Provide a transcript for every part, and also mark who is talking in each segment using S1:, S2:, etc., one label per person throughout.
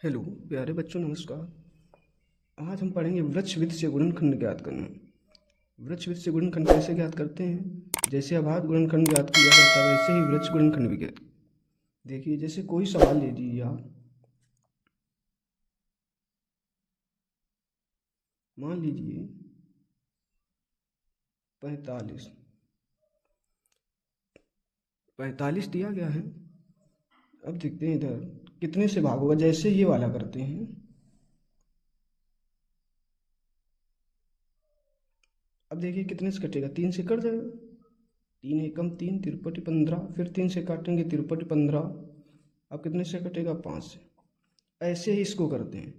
S1: Hello प्यारे बच्चों, नमस्कार। आज हम पढ़ेंगे वृक्षविद से गुणनखंड ज्ञात करना। वृक्षविद से गुणनखंड कैसे ज्ञात करते हैं? जैसे आभाज्य गुणनखंड ज्ञात किया जाता है वैसे ही वृक्ष गुणनखंड भी ज्ञात। देखिए, जैसे कोई सवाल ले लीजिए आप। मान लीजिए 45 दिया गया है। अब देखते हैं इधर कितने से भाग होगा। जैसे ये वाला करते हैं, अब देखिए कितने से कटेगा, 3 से कट जाएगा। 3 एकम 3 तिरपटी 15, फिर 3 से काटेंगे तिरपटी 15। अब कितने से कटेगा, 5 से। ऐसे ही इसको करते हैं।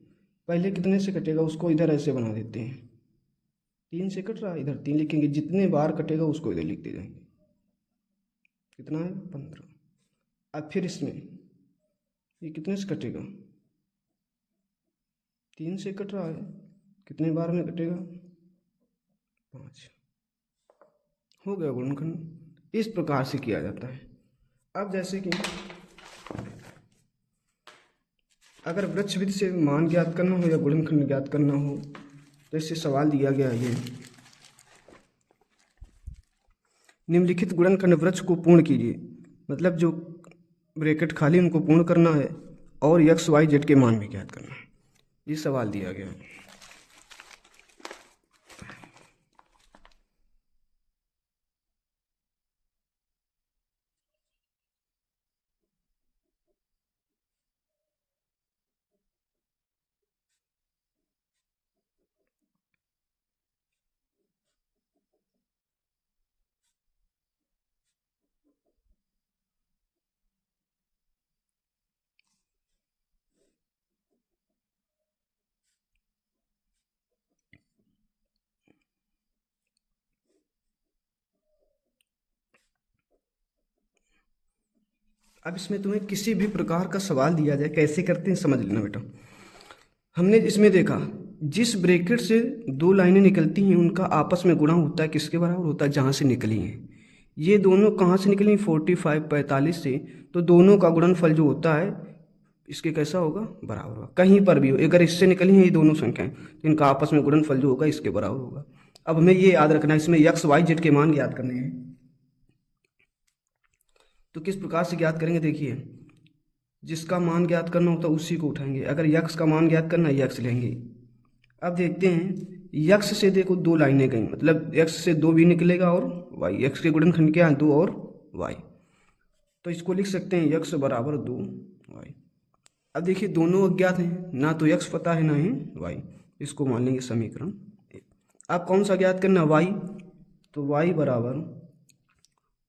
S1: पहले कितने से कटेगा उसको इधर ऐसे बना देते हैं। 3 से कट रहा है, इधर 3 लिखेंगे। जितने बार कटेगा उसको इधर लिखते जाएंगे। कितना है, 15। अब फिर इसमें ये कितने से कटेगा, 3 से कट रहा है, कितने बार में कटेगा, 5। हो गया गुणनखंड। इस प्रकार से किया जाता है। अब जैसे कि अगर वृक्षविद से मान ज्ञात करना हो या गुणनखंड ज्ञात करना हो, तो इससे सवाल दिया गया है ये, निम्नलिखित गुणनखंड वृक्ष को पूर्ण कीजिए। मतलब जो ब्रैकेट खाली उनको पूर्ण करना है और एक्स वाई जेड के मान भी ज्ञात करना है। ये सवाल दिया गया है। अब इसमें तुम्हें किसी भी प्रकार का सवाल दिया जाए, कैसे करते हैं समझ लेना बेटा। हमने इसमें देखा, जिस ब्रैकेट से 2 लाइनें निकलती हैं उनका आपस में गुणा होता है किसके बराबर होता है, जहाँ से निकली हैं। ये दोनों कहाँ से निकली, 45 से। तो दोनों का गुणनफल जो होता है इसके कैसा होगा, बराबर होगा। कहीं पर भी हो, अगर इससे निकली हैं ये दोनों संख्याएं, तो इनका आपस में गुणनफल जो होगा इसके बराबर होगा। अब हमें ये याद रखना है, इसमें एक्स वाई जेड के मान याद करने हैं। तो किस प्रकार से ज्ञात करेंगे, देखिए, जिसका मान ज्ञात करना होता है उसी को उठाएंगे। अगर यक्स का मान ज्ञात करना है, यक्स लेंगे। अब देखते हैं, यक्स से देखो 2 लाइनें गई, मतलब यक्स से 2 भी निकलेगा और वाई। यक्स के गुणनखंड क्या है, 2 और वाई। तो इसको लिख सकते हैं यक्स बराबर 2 वाई। अब देखिए दोनों अज्ञात हैं, ना तो यक्स पता है ना ही वाई। इसको मान लेंगे समीकरण। अब कौन सा ज्ञात करना, वाई। तो वाई बराबर,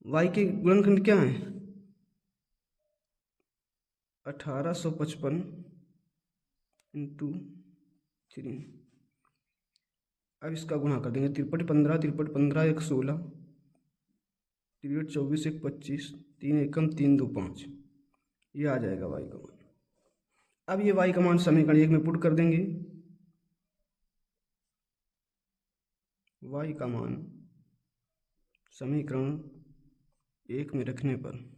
S1: वाई के गुणनखंड क्या है, 1855 इंटू 3। अब इसका गुणा कर देंगे, 53 15, 53 15 1 16, 3 24 1 25, 3 एकम 3 2 5। ये आ जाएगा वाई का मान। अब ये वाई का मान समीकरण 1 में पुट कर देंगे। वाई का मान समीकरण 1 में रखने पर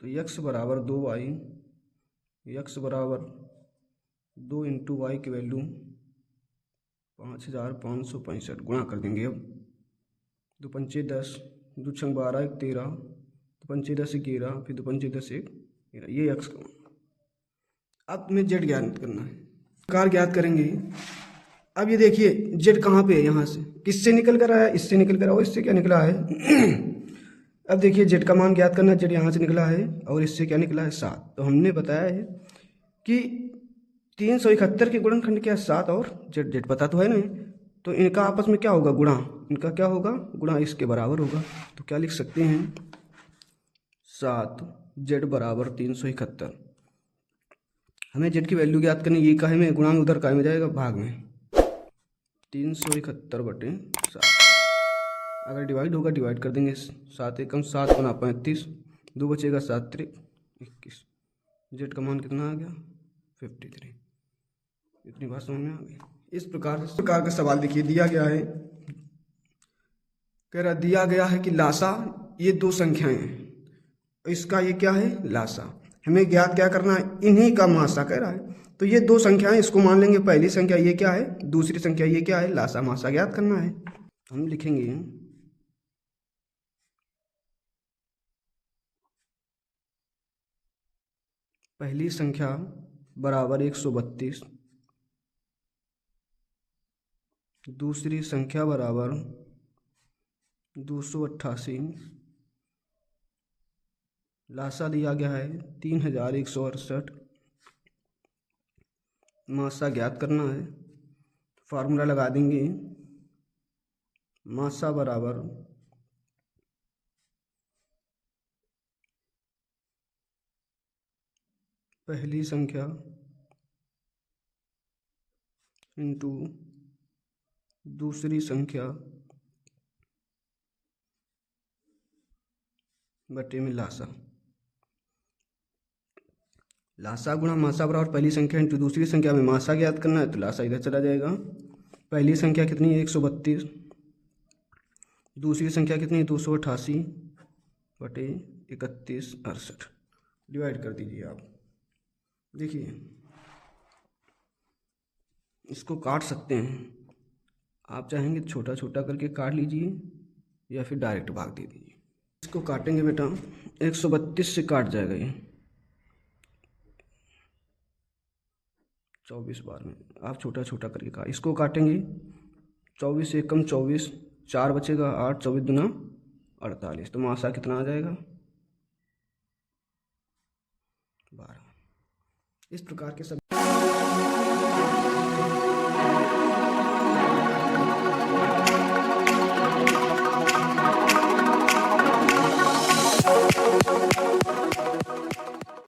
S1: तो यक्स बराबर 2 वाई, यक्स बराबर 2 इंटू वाई की वैल्यू 5565। गुणा कर देंगे। अब 2 पंचे 10, 2 छंग 12 1 13, 2 पंचे 10 11, फिर 2 पंचे 10 1 13। ये यक्स का मान। अब तुम्हें जेड ज्ञात करना है, प्रकार ज्ञात करेंगे। अब ये देखिए जेड कहाँ पे है, यहाँ से किससे निकल कर आया, इससे निकल कर आया, इससे क्या निकला है अब देखिए जेड का मान ज्ञात करना, जेड यहाँ से निकला है और इससे क्या निकला है, 7। तो हमने बताया है कि 371 के गुणनखंड क्या है, 7 और जेड। जेड पता तो है ना, तो इनका आपस में क्या होगा, गुणा। इनका क्या होगा, गुणा, इसके बराबर होगा। तो क्या लिख सकते हैं, 7 जेड बराबर 371। हमें जेड की वैल्यू ज्ञात करनी, ये काहे में गुणा में, उधर काहे में जाएगा, भाग में। 371/7। अगर डिवाइड होगा डिवाइड कर देंगे, 7 एकम 7 गुना 35, 2 बचेगा 7 त्रिक 21। जेड का मान कितना आ गया, 53। इतनी बात समझ में आ गई। इस प्रकार का सवाल देखिए दिया गया है, कह रहा दिया गया है कि लासा, ये 2 संख्याएं हैं, इसका ये क्या है, लासा। हमें ज्ञात क्या करना है, इन्हीं का मासा कह रहा है। तो ये दो संख्याएं, इसको मान लेंगे पहली संख्या ये क्या है, दूसरी संख्या ये क्या है, लासा मासा ज्ञात करना है। हम लिखेंगे पहली संख्या बराबर 132, दूसरी संख्या बराबर 288, लासा दिया गया है 3168, मासा ज्ञात करना है। फार्मूला लगा देंगे, मासा बराबर पहली संख्या इंटू दूसरी संख्या बटे में लासा। लासा गुणा मासा बराबर पहली संख्या इंटू दूसरी संख्या में मासा ज्ञात करना है, तो लासा इधर चला जाएगा। पहली संख्या कितनी है 132, दूसरी संख्या कितनी है 288 बटे 3168, डिवाइड कर दीजिए आप। देखिए इसको काट सकते हैं, आप चाहेंगे छोटा छोटा करके काट लीजिए या फिर डायरेक्ट भाग दे दीजिए। इसको काटेंगे बेटा, 132 से काट जाएगा ये 24 बार में, आप छोटा छोटा करके काट, इसको काटेंगे 24 एकम 24, 4 बचेगा 8, 24 दूना 48, तो मासा कितना आ जाएगा 12। इस प्रकार के सब